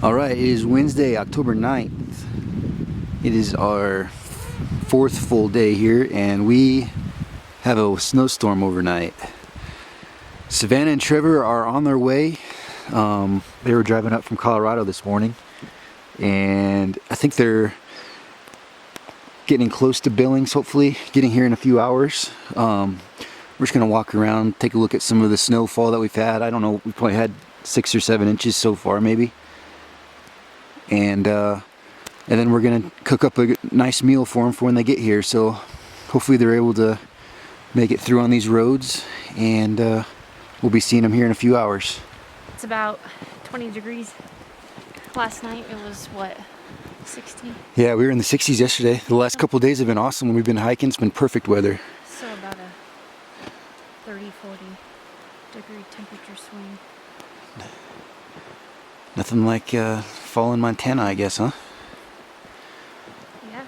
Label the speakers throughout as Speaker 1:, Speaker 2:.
Speaker 1: Alright, it is Wednesday, October 9th. It is our fourth full day here, and we have a snowstorm overnight. Savannah and Trevor are on their way. They were driving up from Colorado this morning, and I think they're getting close to Billings, hopefully, getting here in a few hours. We're just going to walk around, take a look at some of the snowfall that we've had. I don't know, we've probably had 6 or 7 inches so far, maybe. And then we're gonna cook up a nice meal for them for when they get here. So hopefully they're able to make it through on these roads, and we'll be seeing them here in a few hours.
Speaker 2: It's about 20 degrees. Last night it was what, 60?
Speaker 1: Yeah, we were in the 60s yesterday. The last couple of days have been awesome. When we've been hiking, it's been perfect weather.
Speaker 2: So about a 30-40 degree temperature swing.
Speaker 1: Nothing like fall in Montana, I guess, huh?
Speaker 2: Yeah.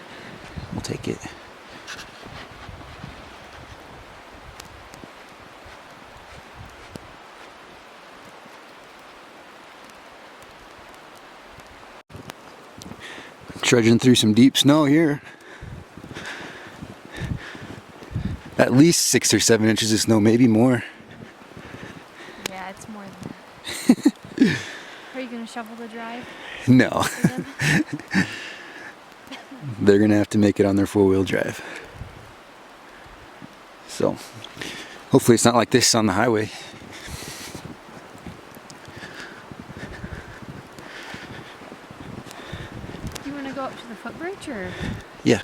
Speaker 1: We'll take it. Trudging through some deep snow here. At least 6 or 7 inches of snow, maybe more.
Speaker 2: Yeah, it's more than that. Are you gonna shovel the drive?
Speaker 1: No. They're gonna have to make it on their 4-wheel drive. So, hopefully it's not like this on the highway.
Speaker 2: You wanna go up to the footbridge, or?
Speaker 1: Yeah.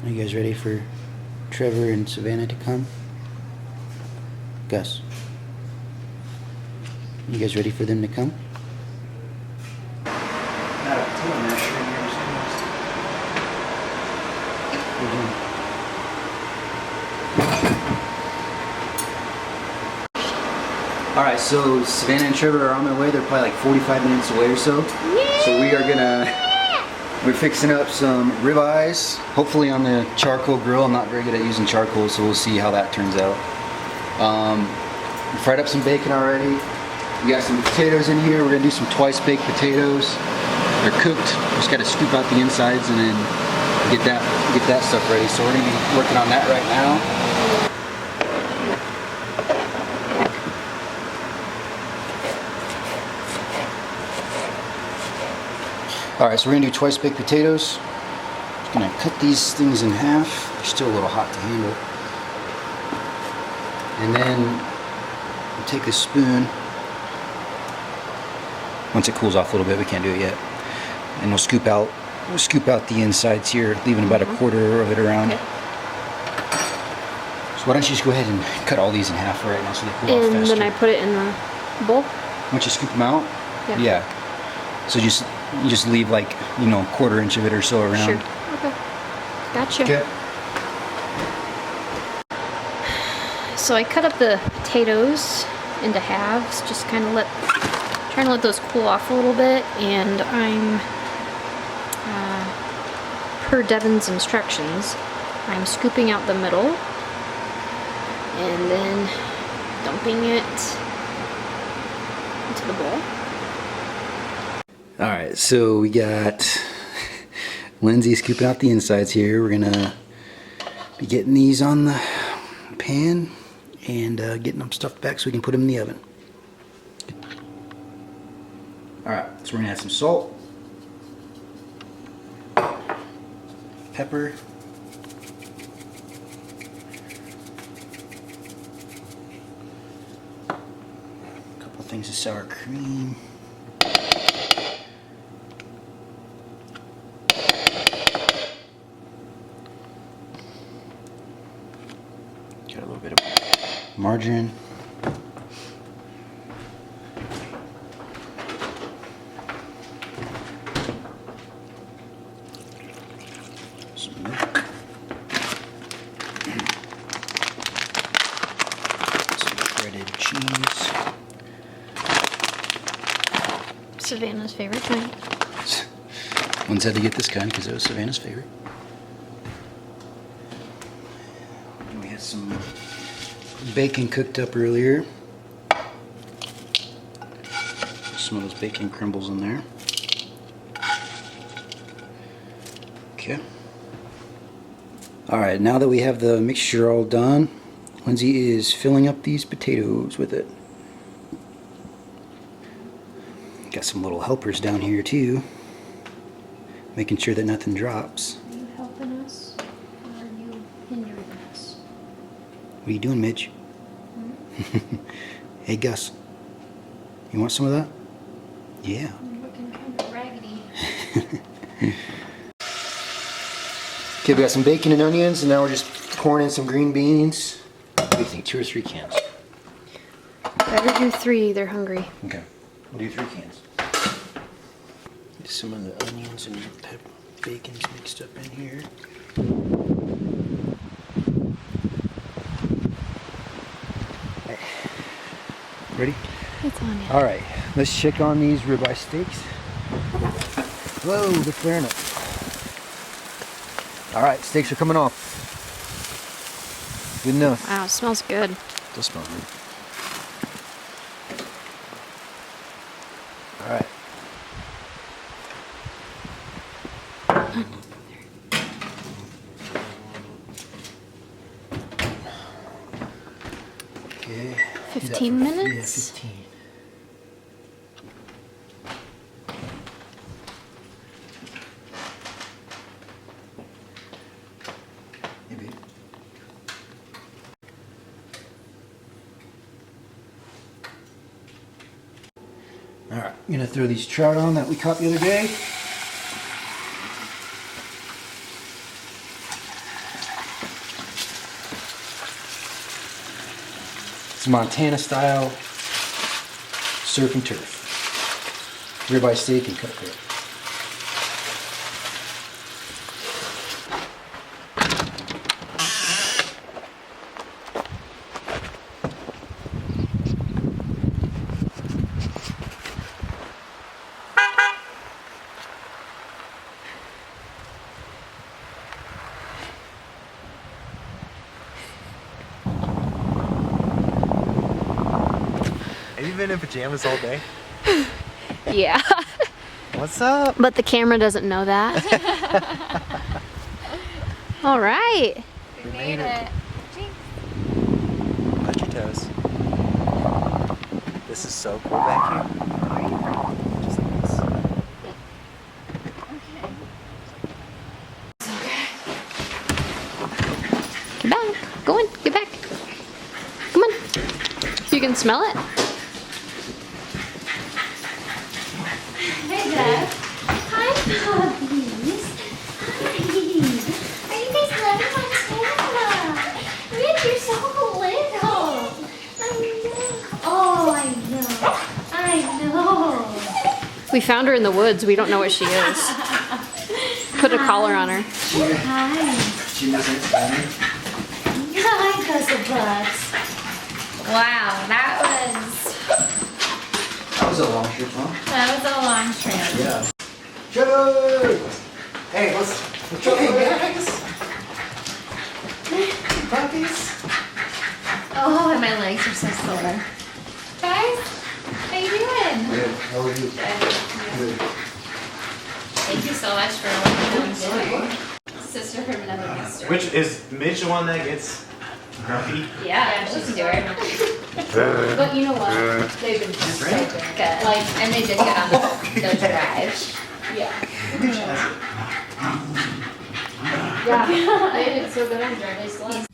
Speaker 1: Are you guys ready for Trevor and Savannah to come? Gus, you guys ready for them to come? Alright, so Savannah and Trevor are on their way. They're probably like 45 minutes away or so. Yeah. So we're fixing up some ribeyes, hopefully on the charcoal grill. I'm not very good at using charcoal, so we'll see how that turns out. We fried up some bacon already. We got some potatoes in here. We're gonna do some twice-baked potatoes. They're cooked. Just gotta scoop out the insides and then get that stuff ready. So we're gonna be working on that right now. Alright, so we're gonna do twice-baked potatoes. Just gonna cut these things in half. They're still a little hot to handle. And then we'll take this spoon. Once it cools off a little bit, we can't do it yet. And we'll scoop out the insides here, leaving about a quarter of it around. Okay. So why don't you just go ahead and cut all these in half right now so they cool off faster.
Speaker 2: And then I put it in the bowl?
Speaker 1: Once you scoop them out? Yeah. So you just leave like, you know, a quarter inch of it or so around.
Speaker 2: Sure. Okay. Gotcha.
Speaker 1: Okay.
Speaker 2: So I cut up the potatoes into halves, just kind of trying to let those cool off a little bit, and I'm per Devin's instructions, I'm scooping out the middle and then dumping it into the bowl.
Speaker 1: Alright, so we got Lindsay scooping out the insides here. We're gonna be getting these on the pan and getting them stuffed back so we can put them in the oven. Alright, so we're gonna add some salt, pepper, a couple things of sour cream, got a little bit of margarine, some milk, some shredded cheese.
Speaker 2: Savannah's favorite kind.
Speaker 1: One's had to get this kind because it was Savannah's favorite. And we had some bacon cooked up earlier. Some of those bacon crumbles in there. Okay. Alright, now that we have the mixture all done, Lindsay is filling up these potatoes with it. Got some little helpers down here too, making sure that nothing drops.
Speaker 2: Are you helping us or are you hindering us?
Speaker 1: What are you doing, Midge? Hey, Gus. You want some of that? Yeah.
Speaker 2: I'm looking kind of raggedy.
Speaker 1: Okay, we got some bacon and onions, and now we're just pouring in some green beans. What do you think, 2 or 3 cans?
Speaker 2: Better do 3, they're hungry.
Speaker 1: Okay, we'll do 3 cans. Get some of the onions and bacon's mixed up in here. Hey. Ready?
Speaker 2: It's on it.
Speaker 1: All right, let's check on these ribeye steaks. Whoa, they're flaring up. All right, steaks are coming off. Good enough.
Speaker 2: Wow, it smells good.
Speaker 1: Does smell good. All right. Okay.
Speaker 2: 15 minutes?
Speaker 1: Yeah, 15. Maybe. All right, I'm gonna throw these trout on that we caught the other day. It's Montana style surf and turf. Ribeye steak and cut throat.
Speaker 3: Have you been in pajamas all day?
Speaker 2: Yeah.
Speaker 3: What's up?
Speaker 2: But the camera doesn't know that. All right.
Speaker 3: We made it. Touch your toes. This is so cool back here. Just like this.
Speaker 2: Get back. Go in. Get back. Come on. You can smell it.
Speaker 4: Hey, Dad. Hi, puppies. Hi. Are you guys loving Montana? Rich, you're so little. I know. Oh, I know. I know.
Speaker 2: We found her in the woods. We don't know what she is. Put a collar on her.
Speaker 4: Hi.
Speaker 1: She doesn't
Speaker 4: Hi, Guzzle Butts. Wow, that
Speaker 1: was a long trip, huh?
Speaker 4: was a long trip.
Speaker 1: Yeah. Trevor! Hey, let's
Speaker 3: What's up, guys? Puppies.
Speaker 4: Oh, and my legs are so sore. Guys, how you doing?
Speaker 1: Good. How are you? Good.
Speaker 4: Thank you so much for doing dinner. Sisterhood of another master.
Speaker 3: Which is Mitch the one that gets grumpy?
Speaker 4: Yeah, she's do it. But you know what? They've been so
Speaker 3: Right?
Speaker 4: good. Like, and they did get on the drive. Yeah. Yeah, they did so good on drive. They still have